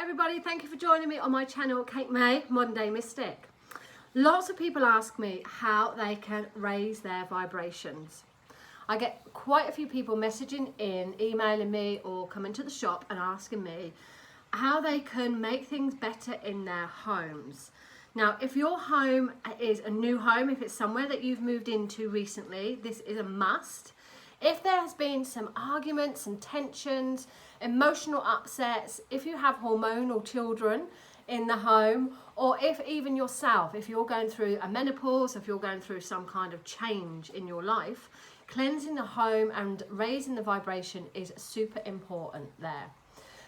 everybody, thank you for joining me on my channel, Kate May, Modern Day Mystic. Lots of people ask me how they can raise their vibrations. I get quite a few people messaging in, emailing me or coming to the shop and asking me how they can make things better in their homes. Now, if your home is a new home, if it's somewhere that you've moved into recently, this is a must. If there has been some arguments and tensions, emotional upsets, if you have hormonal children in the home, or if even yourself, if you're going through a menopause, if you're going through some kind of change in your life, cleansing the home and raising the vibration is super important there.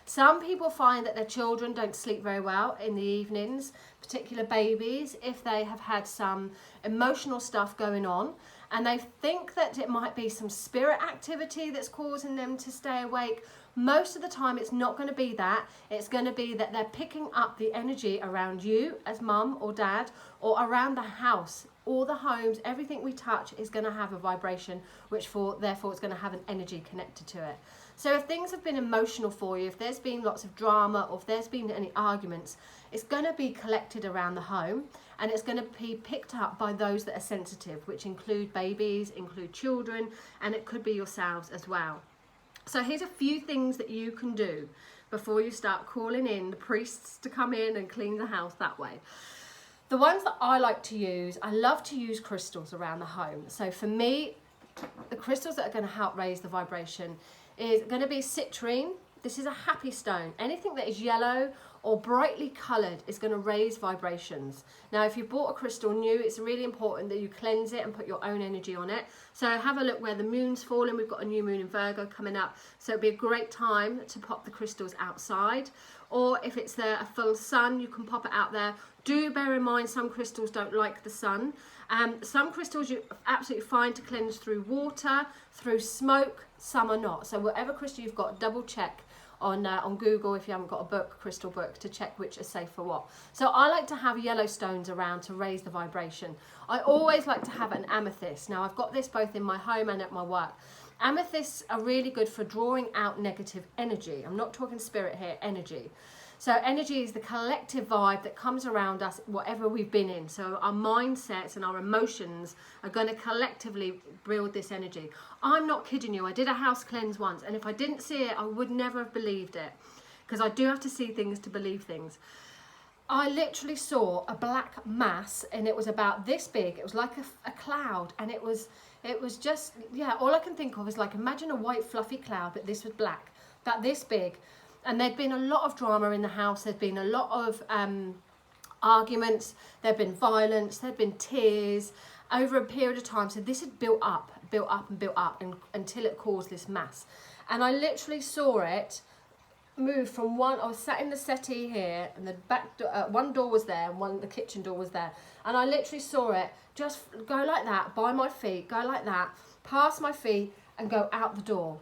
Some people find that their children don't sleep very well in the evenings, particular babies, if they have had some emotional stuff going on and they think that it might be some spirit activity that's causing them to stay awake. Most of the time it's not going to be that. It's going to be that they're picking up the energy around you as mum or dad, or around the house. All the homes, everything we touch is going to have a vibration, which therefore it's going to have an energy connected to it. So if things have been emotional for you, if there's been lots of drama, or if there's been any arguments, it's going to be collected around the home, and it's going to be picked up by those that are sensitive, which include babies, include children, and it could be yourselves as well. So here's a few things that you can do before you start calling in the priests to come in and clean the house that way. The ones that I like to use, I love to use crystals around the home. So for me, the crystals that are going to help raise the vibration is going to be citrine. This is a happy stone. Anything that is yellow or brightly coloured is going to raise vibrations. Now, if you bought a crystal new, it's really important that you cleanse it and put your own energy on it. So have a look where the moon's falling. We've got a new moon in Virgo coming up. So it'd be a great time to pop the crystals outside. Or if it's a full sun, you can pop it out there. Do bear in mind some crystals don't like the sun. Some crystals you're absolutely fine to cleanse through water, through smoke, some are not. So whatever crystal you've got, double check on Google if you haven't got a book, crystal book, to check which is safe for what. So I like to have yellow stones around to raise the vibration. I always like to have an amethyst. Now I've got this both in my home and at my work. Amethysts are really good for drawing out negative energy. I'm not talking spirit here, energy. So energy is the collective vibe that comes around us, whatever we've been in. So our mindsets and our emotions are going to collectively build this energy. I'm not kidding you. I did a house cleanse once, and if I didn't see it, I would never have believed it, because I do have to see things to believe things. I literally saw a black mass, and it was about this big. It was like a cloud, and it was just, yeah, all I can think of is like, imagine a white fluffy cloud, but this was black, about this big. And there'd been a lot of drama in the house. There'd been a lot of arguments. There'd been violence. There'd been tears over a period of time. So this had built up until it caused this mass. And I literally saw it move from I was sat in the settee here, and the back one door was there, and the kitchen door was there. And I literally saw it just go like that by my feet, go like that, past my feet, and go out the door.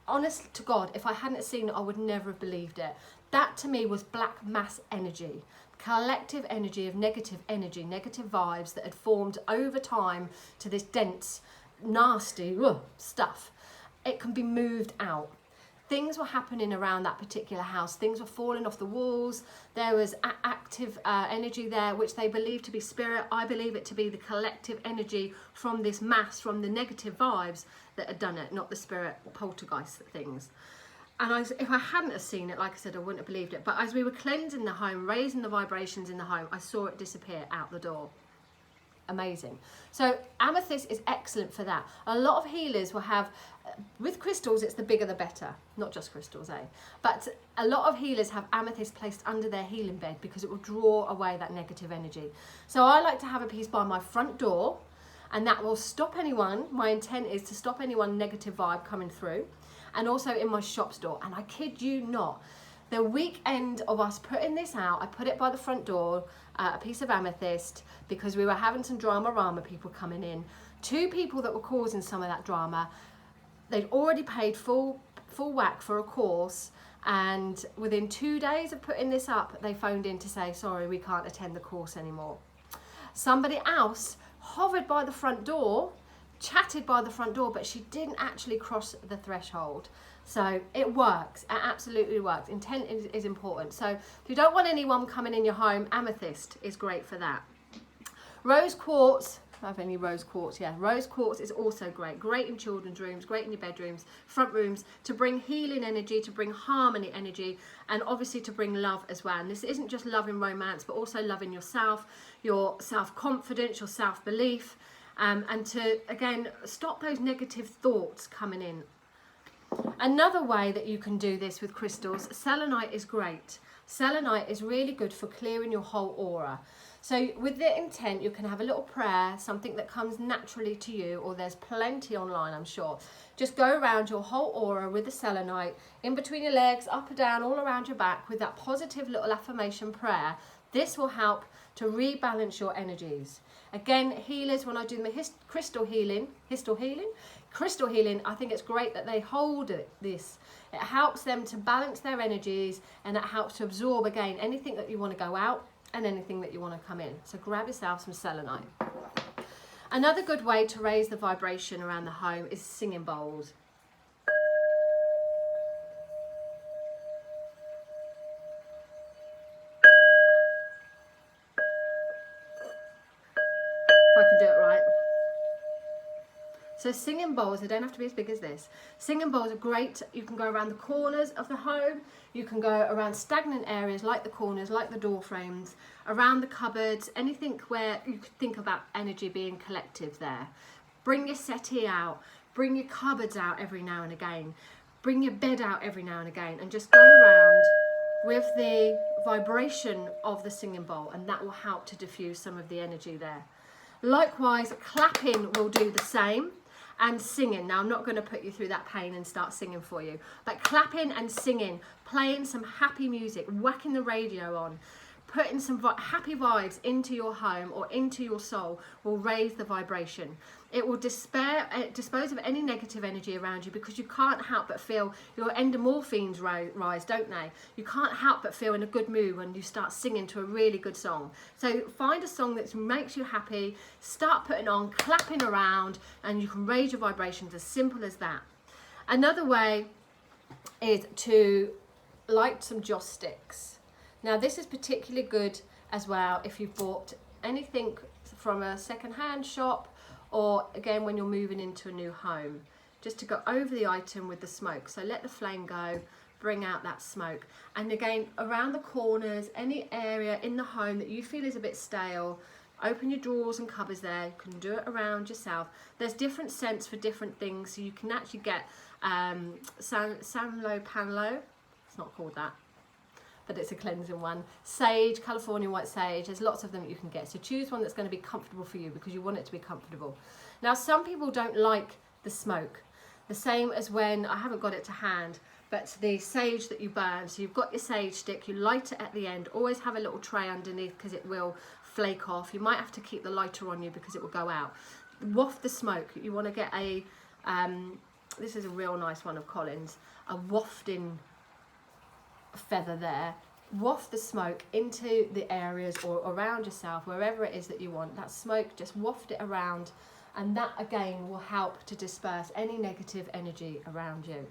Honest to God, if I hadn't seen it, I would never have believed it. That to me was black mass energy, collective energy of negative energy, negative vibes that had formed over time to this dense, nasty stuff. It can be moved out. Things were happening around that particular house. Things were falling off the walls. There was active energy there, which they believe to be spirit. I believe it to be the collective energy from this mass, from the negative vibes that had done it, not the spirit poltergeist things. And if I hadn't have seen it, like I said, I wouldn't have believed it. But as we were cleansing the home, raising the vibrations in the home, I saw it disappear out the door. Amazing. So amethyst is excellent for that. A lot of healers will have, with crystals, it's the bigger the better, not just crystals, but a lot of healers have amethyst placed under their healing bed because it will draw away that negative energy. So I like to have a piece by my front door, and that will stop anyone. My intent is to stop anyone negative vibe coming through, and also in my shop's door. And I kid you not, the weekend of us putting this out, I put it by the front door, a piece of amethyst, because we were having some drama people coming in. 2 people that were causing some of that drama, they'd already paid full whack for a course, and within 2 days of putting this up, they phoned in to say, sorry, we can't attend the course anymore. Somebody else hovered by the front door, chatted by the front door, but she didn't actually cross the threshold. So it works. It absolutely works. Intent is important. So if you don't want anyone coming in your home, amethyst is great for that. Rose quartz. I have any rose quartz? Yeah, rose quartz is also great. Great in children's rooms, great in your bedrooms, front rooms, to bring healing energy, to bring harmony energy, and obviously to bring love as well. And this isn't just love in romance, but also love in yourself, your self-confidence, your self-belief, and to, again, stop those negative thoughts coming in. Another way that you can do this with crystals, selenite is great. Selenite is really good for clearing your whole aura. So with the intent, you can have a little prayer, something that comes naturally to you, or there's plenty online, I'm sure. Just go around your whole aura with the selenite, in between your legs, up and down, all around your back, with that positive little affirmation prayer. This will help to rebalance your energies. Again, healers, when I do my crystal healing, I think it's great that they hold this. It helps them to balance their energies, and it helps to absorb, again, anything that you want to go out and anything that you want to come in. So grab yourself some selenite. Another good way to raise the vibration around the home is singing bowls. If I can do it right. So singing bowls, they don't have to be as big as this. Singing bowls are great. You can go around the corners of the home. You can go around stagnant areas like the corners, like the door frames, around the cupboards, anything where you could think about energy being collective there. Bring your settee out. Bring your cupboards out every now and again. Bring your bed out every now and again, and just go around with the vibration of the singing bowl, and that will help to diffuse some of the energy there. Likewise, clapping will do the same. And singing. Now, I'm not going to put you through that pain and start singing for you, but clapping and singing, playing some happy music, whacking the radio on, putting some happy vibes into your home or into your soul will raise the vibration. It will dispose of any negative energy around you, because you can't help but feel your endorphins rise, don't they? You can't help but feel in a good mood when you start singing to a really good song. So find a song that makes you happy, start putting on, clapping around, and you can raise your vibrations. As simple as that. Another way is to light some joss sticks. Now this is particularly good as well if you've bought anything from a second-hand shop, or again when you're moving into a new home, just to go over the item with the smoke. So let the flame go, bring out that smoke. And again, around the corners, any area in the home that you feel is a bit stale, open your drawers and cupboards there. You can do it around yourself. There's different scents for different things, so you can actually get Sanlo Panlo, it's not called that, but it's a cleansing one. Sage, California white sage, there's lots of them that you can get. So choose one that's going to be comfortable for you, because you want it to be comfortable. Now, some people don't like the smoke. The same as when, I haven't got it to hand, but the sage that you burn. So you've got your sage stick, you light it at the end. Always have a little tray underneath, because it will flake off. You might have to keep the lighter on you because it will go out. Waft the smoke. You want to get a, this is a real nice one of Collins, a wafting feather there. Waft the smoke into the areas or around yourself, wherever it is that you want that smoke. Just waft it around, and that again will help to disperse any negative energy around you.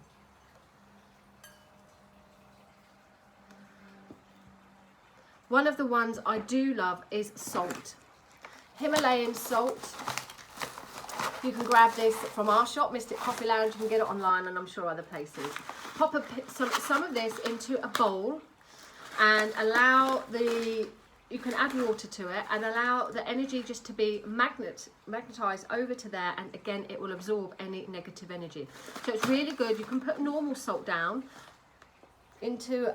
One of the ones I do love is salt. Himalayan salt. You can grab this from our shop, Mystic Coffee Lounge. You can get it online, and I'm sure other places. Pop some of this into a bowl, and allow you can add water to it, and allow the energy just to be magnetized over to there, and again it will absorb any negative energy. So it's really good. You can put normal salt down into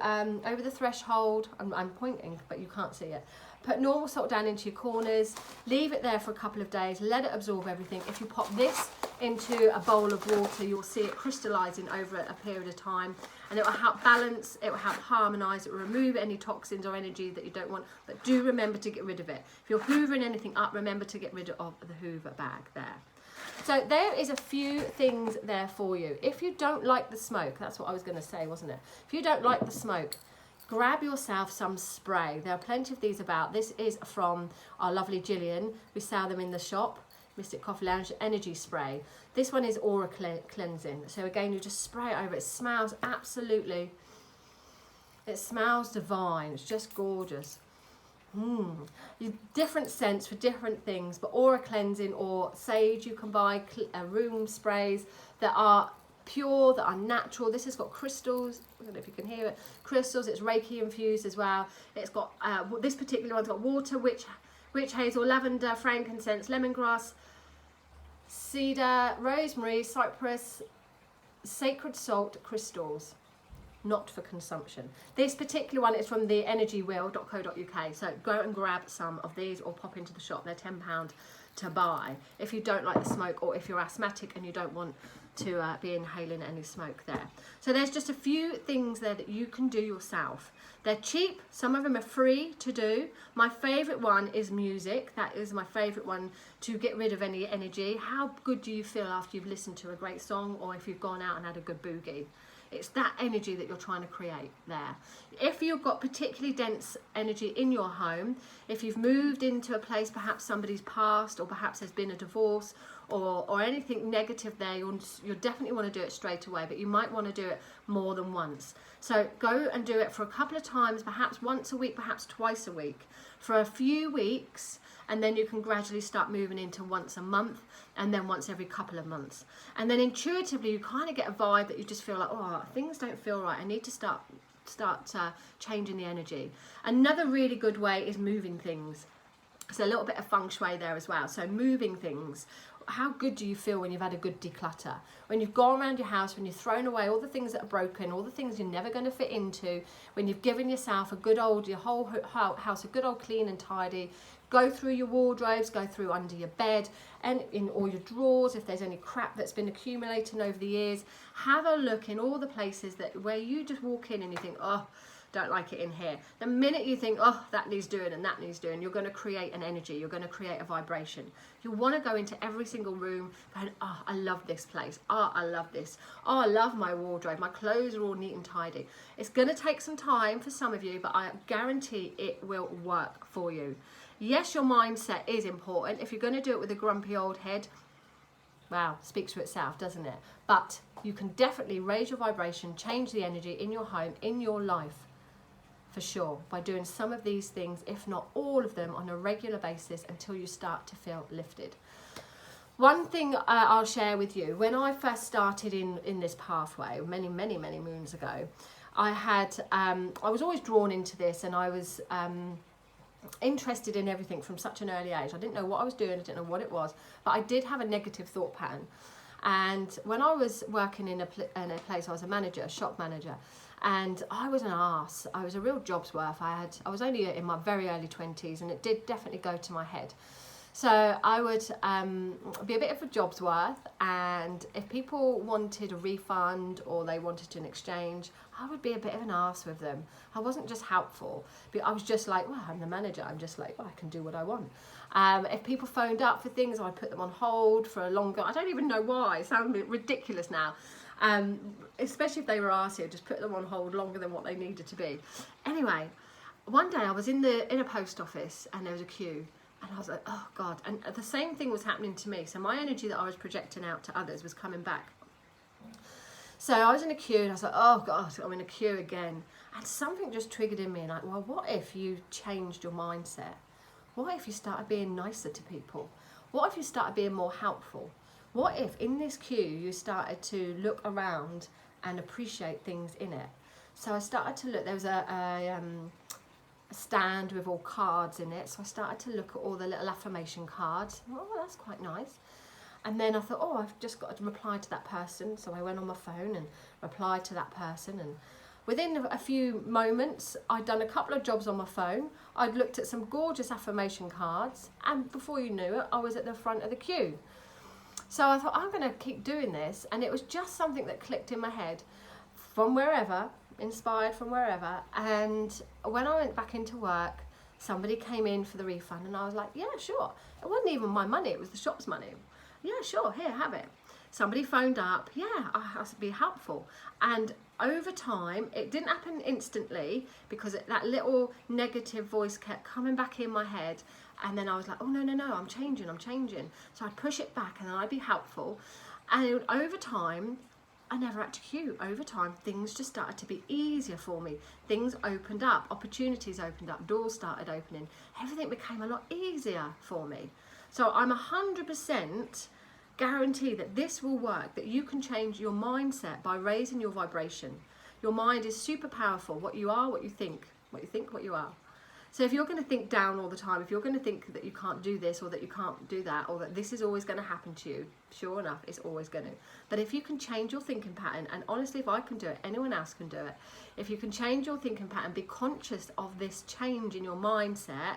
over the threshold. I'm pointing, but you can't see it. Put normal salt down into your corners, leave it there for a couple of days, let it absorb everything. If you pop this into a bowl of water, you'll see it crystallizing over a period of time, and it will help balance, it will help harmonize, it will remove any toxins or energy that you don't want, but do remember to get rid of it. If you're hoovering anything up, remember to get rid of the hoover bag there. So there is a few things there for you. If you don't like the smoke, that's what I was going to say, wasn't it? If you don't like the smoke, grab yourself some spray. There are plenty of these about. This is from our lovely Gillian. We sell them in the shop. Mystic Coffee Lounge energy spray. This one is aura cleansing. So again, you just spray it over. It smells absolutely, it smells divine. It's just gorgeous. Different scents for different things, but aura cleansing or sage, you can buy room sprays that are pure, that are natural. This has got crystals. I don't know if you can hear it. Crystals. It's Reiki infused as well. It's got this particular one's got water, witch hazel, lavender, frankincense, lemongrass, cedar, rosemary, cypress, sacred salt crystals. Not for consumption. This particular one is from the energywheel.co.uk. So go and grab some of these or pop into the shop. They're £10 to buy if you don't like the smoke, or if you're asthmatic and you don't want to be inhaling any smoke there. So there's just a few things there that you can do yourself. They're cheap. Some of them are free to do. My favourite one is music. That is my favourite one to get rid of any energy. How good do you feel after you've listened to a great song, or if you've gone out and had a good boogie? It's that energy that you're trying to create there. If you've got particularly dense energy in your home, if you've moved into a place, perhaps somebody's passed, or perhaps there's been a divorce, or anything negative there, you'll definitely want to do it straight away, but you might want to do it more than once. So go and do it for a couple of times, perhaps once a week, perhaps twice a week, for a few weeks, and then you can gradually start moving into once a month, and then once every couple of months. And then intuitively you kind of get a vibe that you just feel like, oh, things don't feel right. I need to start changing the energy. Another really good way is moving things. So a little bit of feng shui there as well. So moving things. How good do you feel when you've had a good declutter? When you've gone around your house, when you've thrown away all the things that are broken, all the things you're never going to fit into, when you've given yourself your whole house a good old clean and tidy. Go through your wardrobes, go through under your bed and in all your drawers, if there's any crap that's been accumulating over the years. Have a look in all the places where you just walk in and you think, oh, don't like it in here. The minute you think, oh, that needs doing and that needs doing, you're going to create an energy, you're going to create a vibration. You want to go into every single room going, oh, I love this place. Oh, I love this. Oh, I love my wardrobe. My clothes are all neat and tidy. It's going to take some time for some of you, but I guarantee it will work for you. Yes, your mindset is important. If you're going to do it with a grumpy old head, wow, speaks for itself, doesn't it? But you can definitely raise your vibration, change the energy in your home, in your life, for sure, by doing some of these things, if not all of them, on a regular basis until you start to feel lifted. One thing I'll share with you, when I first started in this pathway many moons ago, I was always drawn into this, and I was interested in everything from such an early age. I didn't know what I was doing, I didn't know what it was, but I did have a negative thought pattern. And when I was working in a place, I was a manager, a shop manager, and I was an arse. I was a real job's worth. I was only in my very early 20s, and it did definitely go to my head. So I would be a bit of a job's worth, and if people wanted a refund or they wanted an exchange, I would be a bit of an arse with them. I wasn't just helpful, but I was just like, well, I'm the manager. I'm just like, well, I can do what I want. If people phoned up for things, I'd put them on hold for a longer, I don't even know why, it sounds a bit ridiculous now. Especially if they were arsey, I'd just put them on hold longer than what they needed to be. Anyway, one day I was in a post office and there was a queue. And I was like, oh God. And the same thing was happening to me. So my energy that I was projecting out to others was coming back. So I was in a queue and I was like, oh God, I'm in a queue again. And something just triggered in me, like, well, what if you changed your mindset? What if you started being nicer to people? What if you started being more helpful? What if in this queue you started to look around and appreciate things in it? So I started to look, there was a stand with all cards in it, so I started to look at all the little affirmation cards. Oh, that's quite nice. And then I thought, oh, I've just got to reply to that person. So I went on my phone and replied to that person, and within a few moments I'd done a couple of jobs on my phone. I'd looked at some gorgeous affirmation cards, and before you knew it, I was at the front of the queue. So I thought, I'm going to keep doing this, and it was just something that clicked in my head from wherever, inspired from wherever. And when I went back into work, somebody came in for the refund, and I was like, yeah, sure. It wasn't even my money, it was the shop's money. Yeah, sure, here, have it. somebody phoned up, yeah, I have to be helpful. And over time, it didn't happen instantly, because that little negative voice kept coming back in my head. And then I was like, oh, no, I'm changing. So I'd push it back and then I'd be helpful. And over time, I never had to queue. Over time, things just started to be easier for me. Things opened up, opportunities opened up, doors started opening. Everything became a lot easier for me. So I'm 100% guarantee that this will work, that you can change your mindset by raising your vibration. Your mind is super powerful. What you are, what you think, what you are. So if you're going to think down all the time, if you're going to think that you can't do this, or that you can't do that, or that this is always going to happen to you, sure enough, it's always going to. But if you can change your thinking pattern, and honestly, if I can do it, anyone else can do it. If you can change your thinking pattern, be conscious of this change in your mindset,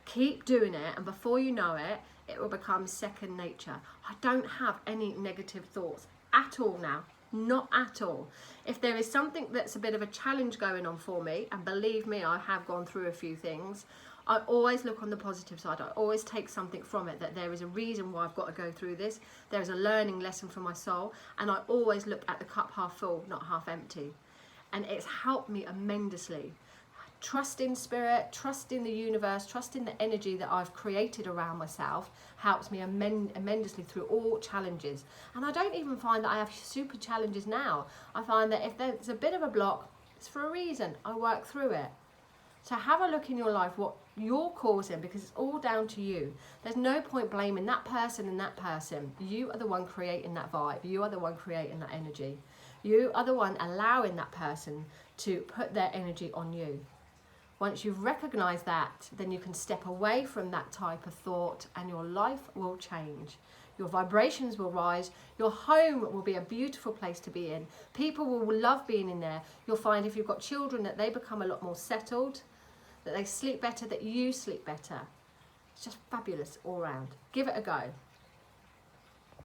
keep doing it, and before you know it, it will become second nature. I don't have any negative thoughts at all now. Not at all. If there is something that's a bit of a challenge going on for me, and believe me, I have gone through a few things, I always look on the positive side. I always take something from it, that there is a reason why I've got to go through this. There is a learning lesson for my soul, and I always look at the cup half full, not half empty. And it's helped me tremendously. Trust in spirit, trust in the universe, trust in the energy that I've created around myself helps me tremendously through all challenges. And I don't even find that I have super challenges now. I find that if there's a bit of a block, it's for a reason. I work through it. So have a look in your life what you're causing, because it's all down to you. There's no point blaming that person and that person. You are the one creating that vibe. You are the one creating that energy. You are the one allowing that person to put their energy on you. Once you've recognized that, then you can step away from that type of thought, and your life will change. Your vibrations will rise. Your home will be a beautiful place to be in. People will love being in there. You'll find if you've got children that they become a lot more settled, that they sleep better, that you sleep better. It's just fabulous all round. Give it a go.